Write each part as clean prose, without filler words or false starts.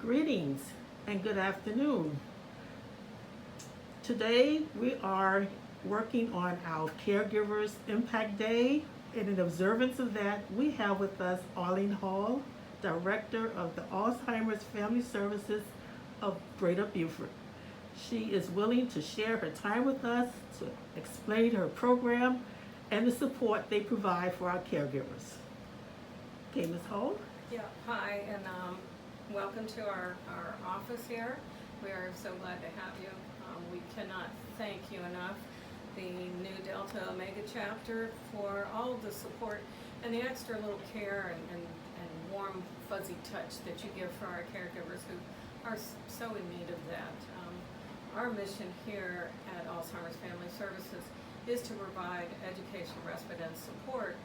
Greetings and good afternoon. Today we are working on our Caregivers Impact Day. And in observance of that, we have with us Arlene Hall, Director of the Alzheimer's Family Services of Greater Beaufort. She is willing to share her time with us to explain her program and the support they provide for our caregivers. Okay, Ms. Hall? Yeah, hi, and welcome to our office here. We are so glad to have you. We cannot thank you enough, the new Delta Omega chapter, for all of the support and the extra little care and warm, fuzzy touch that you give for our caregivers who are so in need of that. Our mission here at Alzheimer's Family Services is to provide education, respite, and support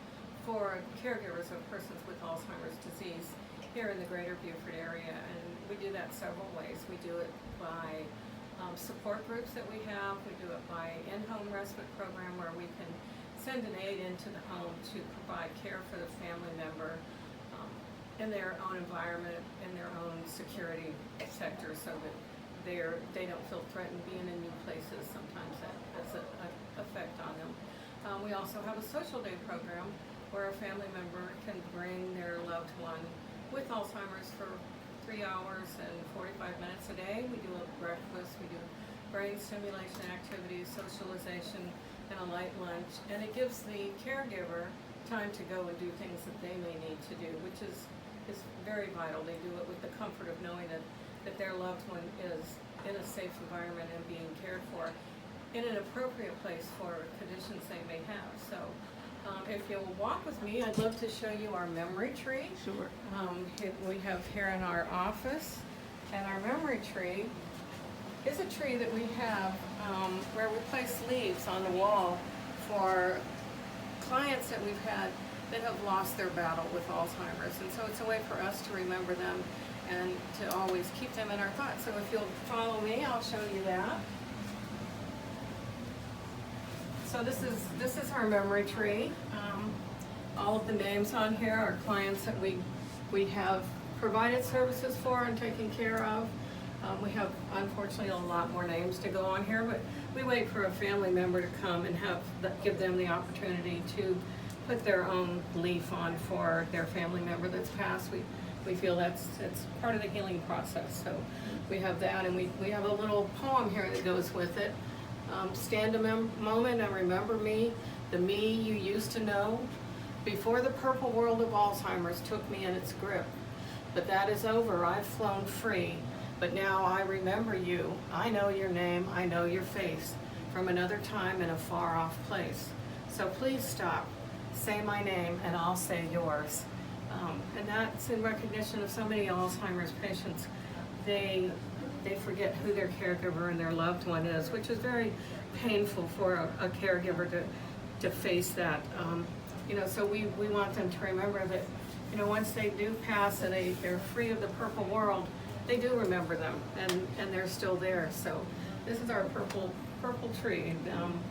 for caregivers of persons with Alzheimer's disease here in the greater Beaufort area. And we do that several ways. We do it by support groups that we have. We do it by in-home respite program where we can send an aide into the home to provide care for the family member in their own environment, in their own security sector, so that they don't feel threatened being in new places. Sometimes that has an effect on them. We also have a social day program where a family member can bring their loved one with Alzheimer's for 3 hours and 45 minutes a day. We do a breakfast, we do brain stimulation activities, socialization, and a light lunch. And it gives the caregiver time to go and do things that they may need to do, which is very vital. They do it with the comfort of knowing that their loved one is in a safe environment and being cared for in an appropriate place for conditions they may have. So if you'll walk with me, I'd love to show you our memory tree. Sure. We have here in our office, and our memory tree is a tree that we have where we place leaves on the wall for clients that we've had that have lost their battle with Alzheimer's. And so it's a way for us to remember them and to always keep them in our thoughts. So if you'll follow me, I'll show you that. So this is our memory tree. All of the names on here are clients that we have provided services for and taken care of. We have, unfortunately, a lot more names to go on here, but we wait for a family member to come and give them the opportunity to put their own leaf on for their family member that's passed. We feel it's part of the healing process. So we have that, and we have a little poem here that goes with it. Stand a moment and remember me, the me you used to know, before the purple world of Alzheimer's took me in its grip. But that is over, I've flown free, but now I remember you. I know your name, I know your face, from another time in a far off place. So please stop, say my name, and I'll say yours. And that's in recognition of so many Alzheimer's patients. They forget who their caregiver and their loved one is, which is very painful for a caregiver to face that. So we want them to remember that, once they do pass and they're free of the purple world, they do remember them, and they're still there. So this is our purple tree.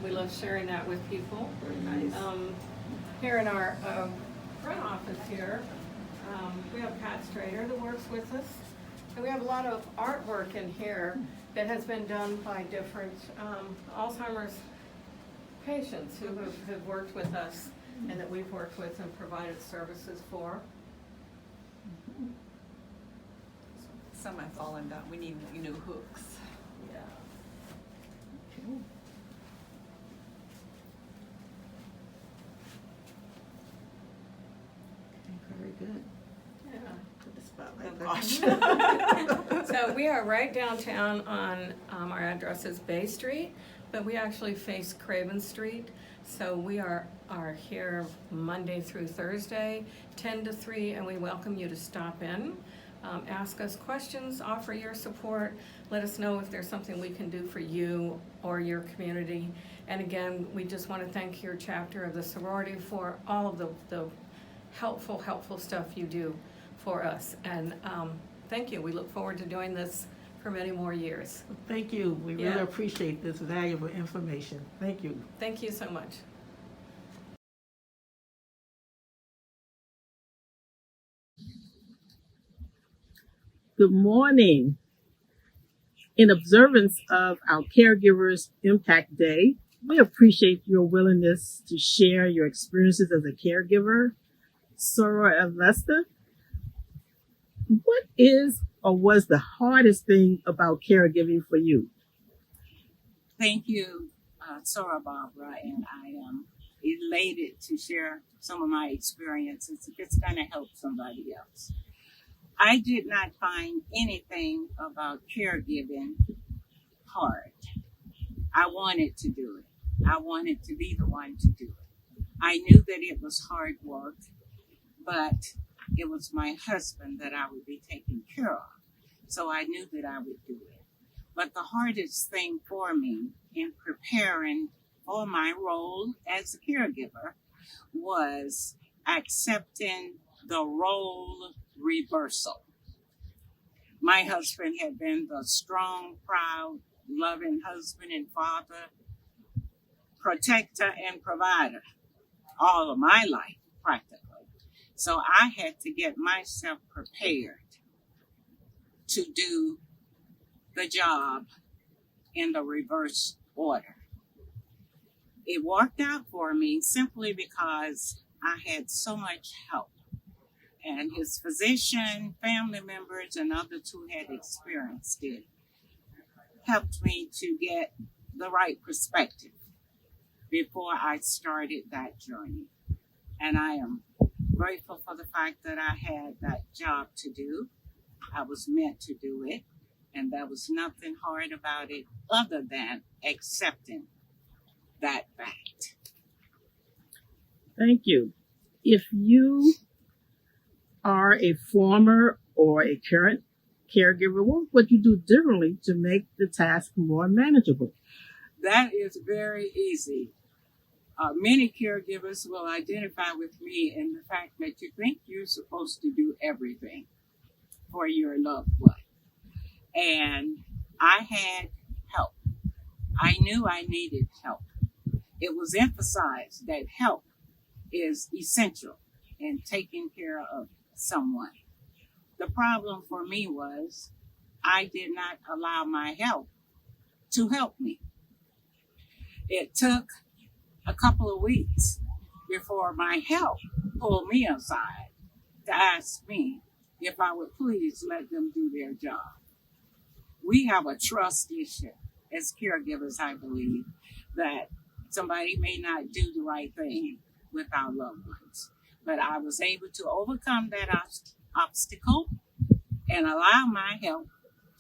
We love sharing that with people. Very nice. Here in our front office here, we have Pat Strader that works with us. And we have a lot of artwork in here that has been done by different Alzheimer's patients who have worked with us and that we've worked with and provided services for. Some have fallen down. We need new hooks. Yeah. Okay. Very good. Yeah. Put the spotlight Oh, back gosh. on. So we are right downtown on, our address is Bay Street, but we actually face Craven Street. So we are here Monday through Thursday, 10 to 3, and we welcome you to stop in. Ask us questions, offer your support, let us know if there's something we can do for you or your community. And again, we just want to thank your chapter of the sorority for all of the helpful stuff you do for us. And thank you. We look forward to doing this for many more years. Thank you. We Yeah. really appreciate this valuable information. Thank you. Thank you so much. Good morning. In observance of our Caregivers Impact Day, we appreciate your willingness to share your experiences as a caregiver. Sora and Lester, what is or was the hardest thing about caregiving for you? Thank you, Sora Barbara, and I am elated to share some of my experiences if it's going to help somebody else. I did not find anything about caregiving hard. I wanted to do it. I wanted to be the one to do it. I knew that it was hard work, but it was my husband that I would be taking care of. So I knew that I would do it. But the hardest thing for me in preparing for my role as a caregiver was accepting the role reversal. My husband had been the strong, proud, loving husband and father, protector and provider all of my life, practically. So I had to get myself prepared to do the job in the reverse order. It worked out for me simply because I had so much help. And his physician, family members, and others who had experienced it helped me to get the right perspective before I started that journey. And I am grateful for the fact that I had that job to do. I was meant to do it, and there was nothing hard about it other than accepting that fact. Thank you. If you are a former or a current caregiver, what would you do differently to make the task more manageable? That is very easy. Many caregivers will identify with me in the fact that you think you're supposed to do everything for your loved one. And I had help. I knew I needed help. It was emphasized that help is essential in taking care of someone. The problem for me was I did not allow my help to help me. It took a couple of weeks before my help pulled me aside to ask me if I would please let them do their job. We have a trust issue as caregivers, I believe, that somebody may not do the right thing with our loved ones. But I was able to overcome that obstacle and allow my help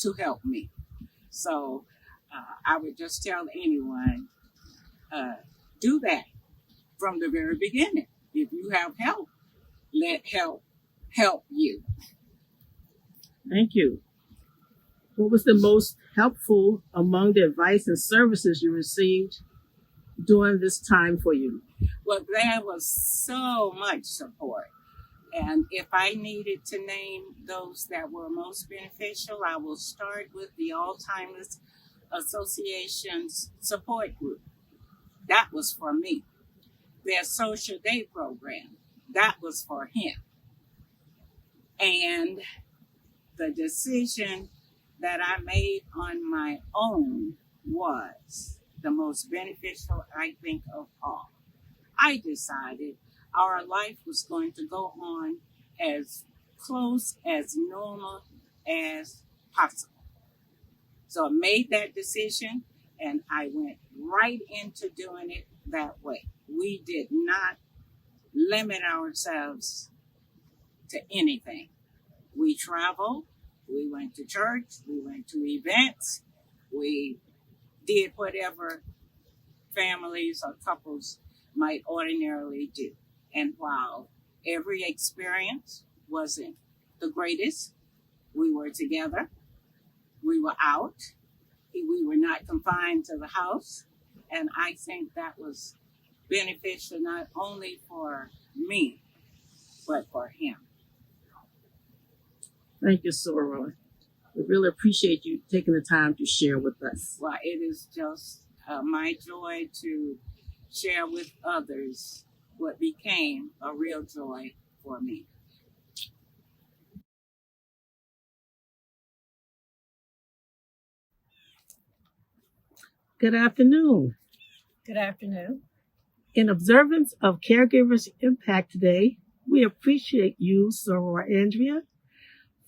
to help me. So I would just tell anyone, do that from the very beginning. If you have help, let help help you. Thank you. What was the most helpful among the advice and services you received during this time for you? Well, there was so much support. And if I needed to name those that were most beneficial, I will start with the Alzheimer's Association's support group. That was for me. Their social day program, that was for him. And the decision that I made on my own was the most beneficial, I think, of all. I decided our life was going to go on as close as normal as possible. So I made that decision and I went right into doing it that way. We did not limit ourselves to anything. We traveled, we went to church, we went to events, we did whatever families or couples might ordinarily do. And while every experience wasn't the greatest, we were together, we were out, we were not confined to the house. And I think that was beneficial not only for me, but for him. Thank you, Sora. We really appreciate you taking the time to share with us. Well, it is just my joy to share with others what became a real joy for me. Good afternoon. Good afternoon. In observance of Caregivers Impact Day, we appreciate you, Soror Andrea,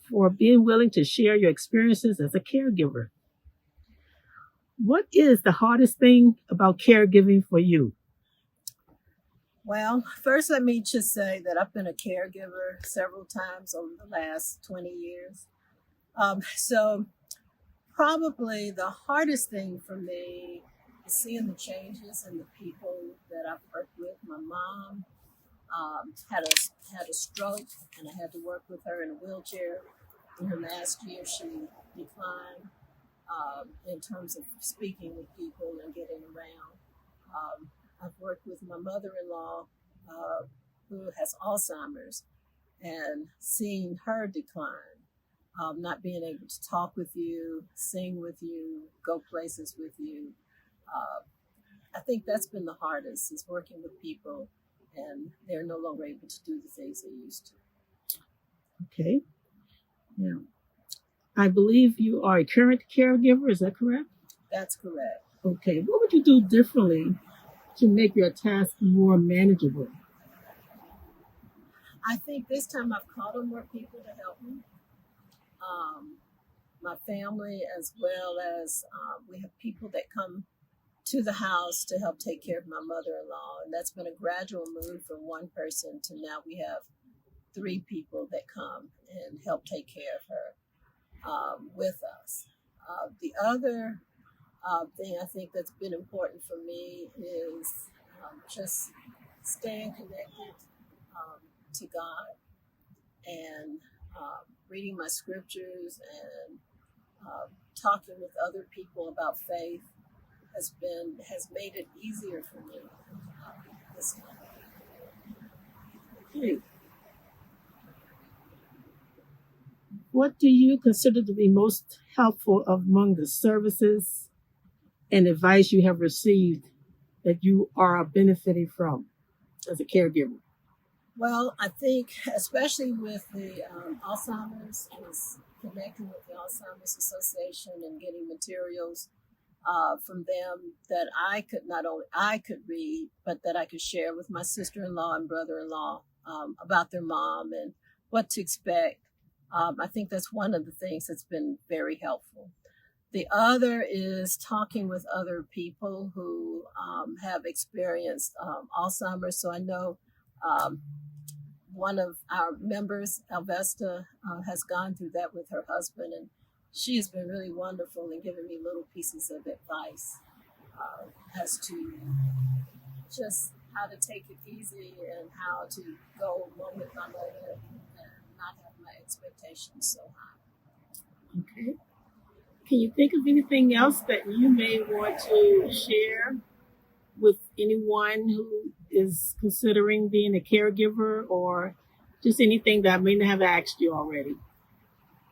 for being willing to share your experiences as a caregiver. What is the hardest thing about caregiving for you? Well, first, let me just say that I've been a caregiver several times over the last 20 years. So, probably the hardest thing for me is seeing the changes in the people that I've worked with. My mom had a stroke, and I had to work with her in a wheelchair. In her last year, she declined in terms of speaking with people and getting around. I've worked with my mother-in-law who has Alzheimer's and seeing her decline, not being able to talk with you, sing with you, go places with you. I think that's been the hardest is working with people and they're no longer able to do the things they used to. Okay. Now, I believe you are a current caregiver, is that correct? That's correct. Okay. What would you do differently to make your task more manageable? I think this time I've called on more people to help me. My family, as well as we have people that come to the house to help take care of my mother-in-law. And that's been a gradual move from one person to now we have 3 people that come and help take care of her with us. The other thing I think that's been important for me is just staying connected to God and reading my scriptures and talking with other people about faith has made it easier for me this time. Okay. What do you consider to be most helpful among the services and advice you have received that you are benefiting from as a caregiver? Well, I think especially with the Alzheimer's, is connecting with the Alzheimer's Association and getting materials from them that I could not only I could read, but that I could share with my sister-in-law and brother-in-law about their mom and what to expect. I think that's one of the things that's been very helpful. The other is talking with other people who have experienced Alzheimer's. So I know one of our members, Alvesta, has gone through that with her husband, and she has been really wonderful in giving me little pieces of advice as to just how to take it easy and how to go moment by moment and not have my expectations so high. Okay. Can you think of anything else that you may want to share with anyone who is considering being a caregiver or just anything that I may not have asked you already?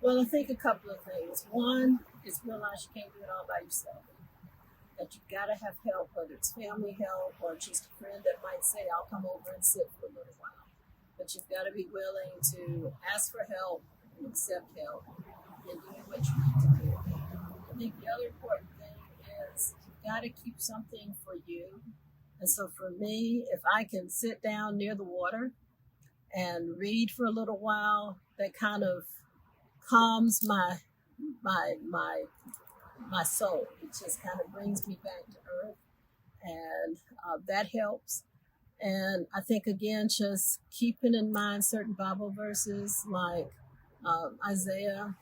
Well, I think a couple of things. One is realize you can't do it all by yourself. That you've got to have help, whether it's family help or just a friend that might say, I'll come over and sit for a little while. But you've got to be willing to ask for help and accept help and do what you need to do. I think the other important thing is you've got to keep something for you. And so for me, if I can sit down near the water and read for a little while, that kind of calms my soul. It just kind of brings me back to earth, and that helps. And I think again, just keeping in mind certain Bible verses like Isaiah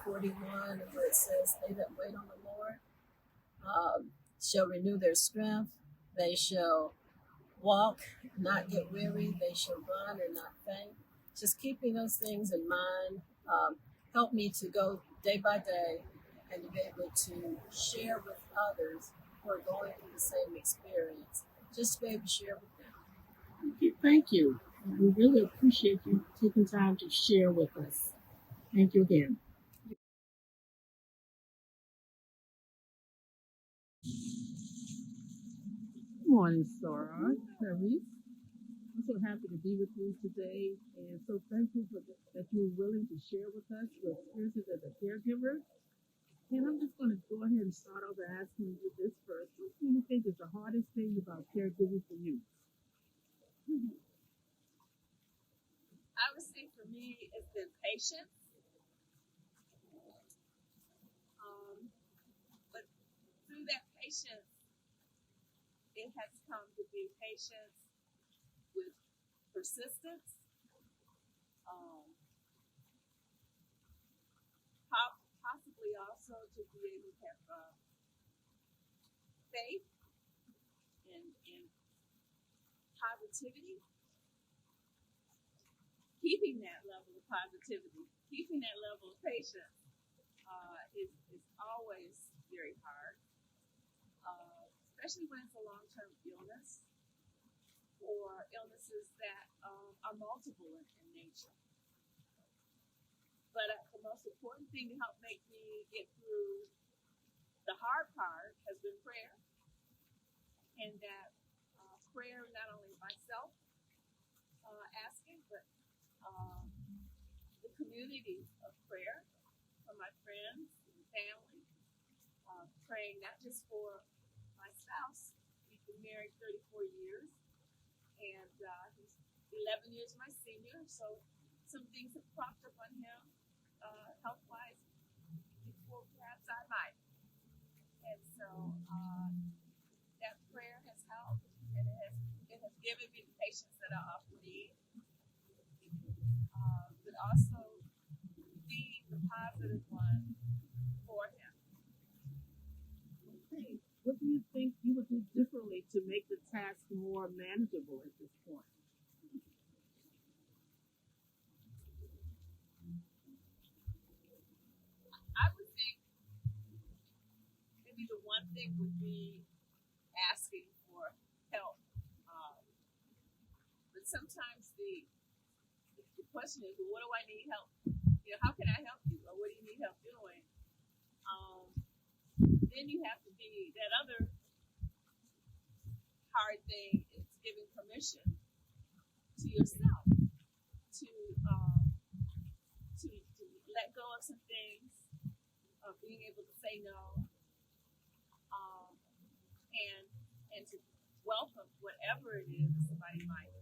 41, where it says, "They that wait on the Lord shall renew their strength. They shall walk, not get weary. They shall run and not faint." Just keeping those things in mind help me to go day by day and to be able to share with others who are going through the same experience, just to be able to share with them. Okay, thank you. We really appreciate you taking time to share with us. Thank you again. Good morning, Sarah. Clarice. I'm so happy to be with you today and so thankful that you're willing to share with us your experiences as a caregiver. And I'm just going to go ahead and start off by asking you this first. What do you think is the hardest thing about caregiving for youth? I would say for me, it's been patience. But through that patience, it has come to be patience with persistence, um, possibly also to be able to have faith in positivity, keeping that level of positivity, keeping that level of patience is always very hard, especially when it's a long-term illness or illnesses that are multiple in nature. But the most important thing to help make me get through the hard part has been prayer, and that prayer not only myself asking, but the community of prayer from my friends and family, praying not just for my spouse. We've been married 34 years, and he's 11 years my senior, so some things have popped up on him health-wise before perhaps I might. And so that prayer has helped, and it has given me the patience that I often need, but also being the positive one for him. Okay. What do you think you would do differently to make the task more manageable at this point? I would think maybe the one thing would be asking for help. But sometimes the question is, well, what do I need help? How can I help you? Or what do you need help doing? Then you have to be that other hard thing is giving permission to yourself to let go of some things, of being able to say no, and to welcome whatever it is that somebody might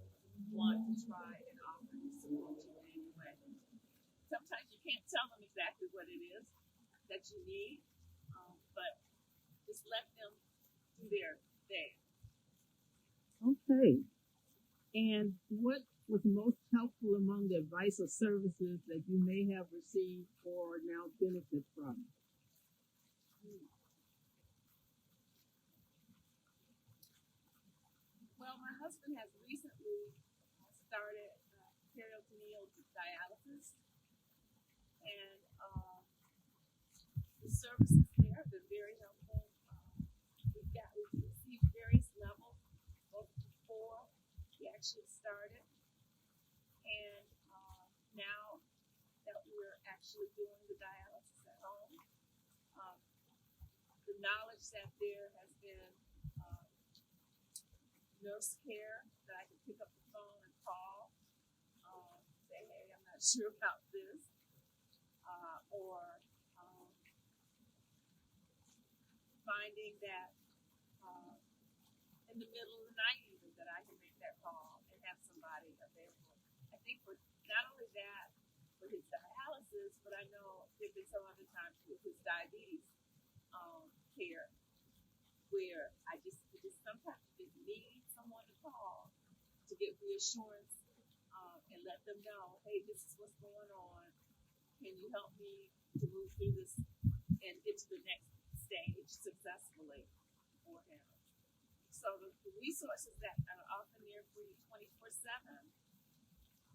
want to try and offer to support you in any way. Sometimes you can't tell them exactly what it is that you need, but just let them do their thing. Okay. And what was most helpful among the advice or services that you may have received or now benefit from? Well, my husband has recently started peritoneal dialysis, and the services there have been very helpful. We've received various levels both before he actually started, and now that we're actually doing the dialysis at home, the knowledge that there has been nurse care that I can pick up the phone and call, say, hey, I'm not sure about this, or finding that in the middle of the night even that I can make that call and have somebody available. I think for not only that, for his dialysis, but I know there've been some other times with his diabetes care where I just sometimes just need someone to call to get reassurance and let them know, hey, this is what's going on. Can you help me to move through this and get to the next stage successfully for him? So the resources that are often there for you 24/7,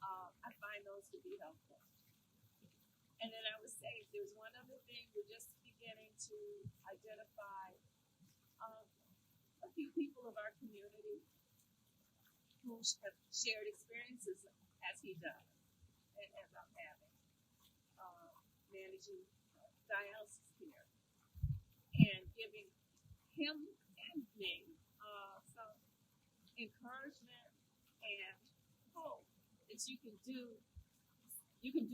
I find those to be helpful. And then I would say if there's one other thing, we're just beginning to identify a few people of our community who have shared experiences as he does and as I'm having, managing dialysis care and giving him and me some encouragement and hope that you can do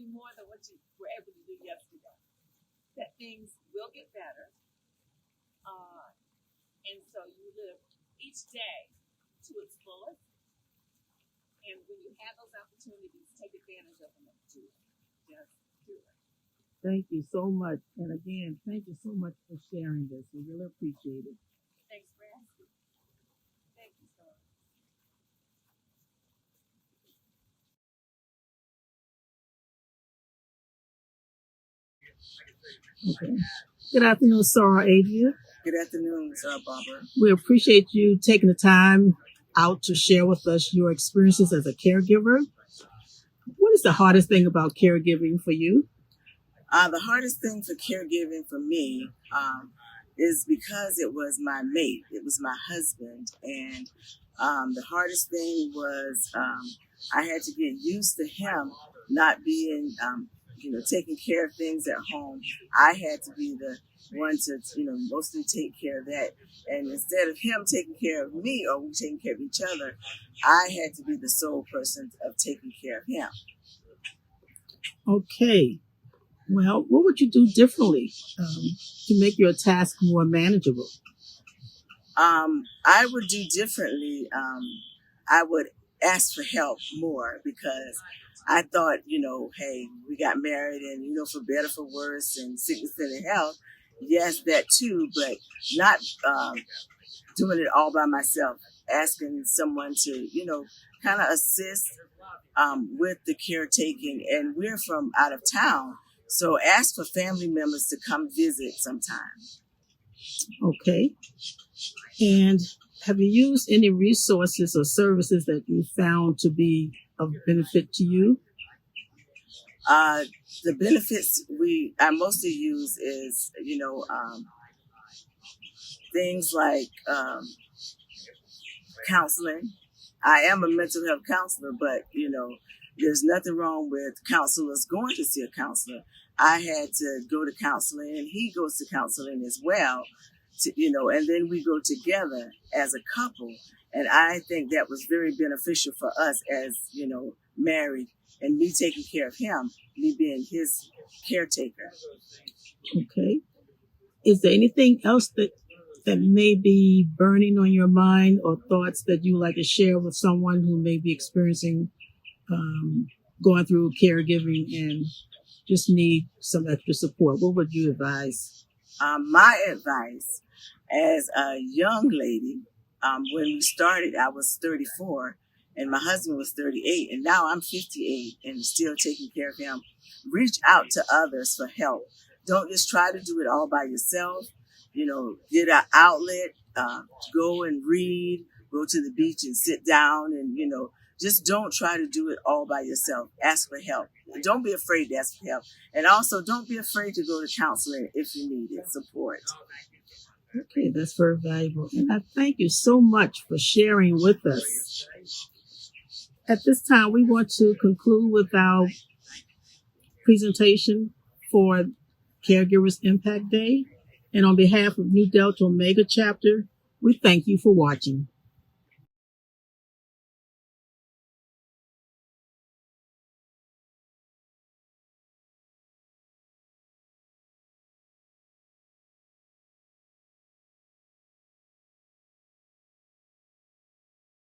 more than what you were able to do yesterday. that things will get better. And so you live each day to its fullest. And when you have those opportunities, take advantage of them and do it. Just do it. Thank you so much. And again, thank you so much for sharing this. We really appreciate it. Thanks for asking. Thank you so much. Okay. Good afternoon, Sarah Adria. Good afternoon, Barbara. We appreciate you taking the time out to share with us your experiences as a caregiver. What is the hardest thing about caregiving for you? The hardest thing for caregiving for me is because it was my mate, it was my husband, and the hardest thing was I had to get used to him not being, taking care of things at home. I had to be the one to, mostly take care of that. And instead of him taking care of me or we taking care of each other, I had to be the sole person of taking care of him. Okay. Well, what would you do differently to make your task more manageable? I would do differently. I would ask for help more because I thought, hey, we got married and, for better, for worse, and sickness and in health. Yes, that too, but not doing it all by myself, asking someone to, kind of assist with the caretaking. And we're from out of town, so ask for family members to come visit sometime. Okay. And have you used any resources or services that you found to be of benefit to you? The benefits I mostly use is, things like counseling. I am a mental health counselor, but, there's nothing wrong with counselors going to see a counselor. I had to go to counseling, and he goes to counseling as well, and then we go together as a couple. And I think that was very beneficial for us as, married, and me taking care of him, me being his caretaker. Okay. Is there anything else that may be burning on your mind or thoughts that you would like to share with someone who may be experiencing going through caregiving and just need some extra support? What would you advise? My advice as a young lady, when we started, I was 34 and my husband was 38, and now I'm 58 and still taking care of him. Reach out to others for help. Don't just try to do it all by yourself. Get an outlet, go and read, go to the beach and sit down, and, just don't try to do it all by yourself. Ask for help. Don't be afraid to ask for help. And also, don't be afraid to go to counseling if you need it, support. Okay, that's very valuable. And I thank you so much for sharing with us. At this time, we want to conclude with our presentation for Caregivers Impact Day. And on behalf of Nu Delta Omega Chapter, we thank you for watching.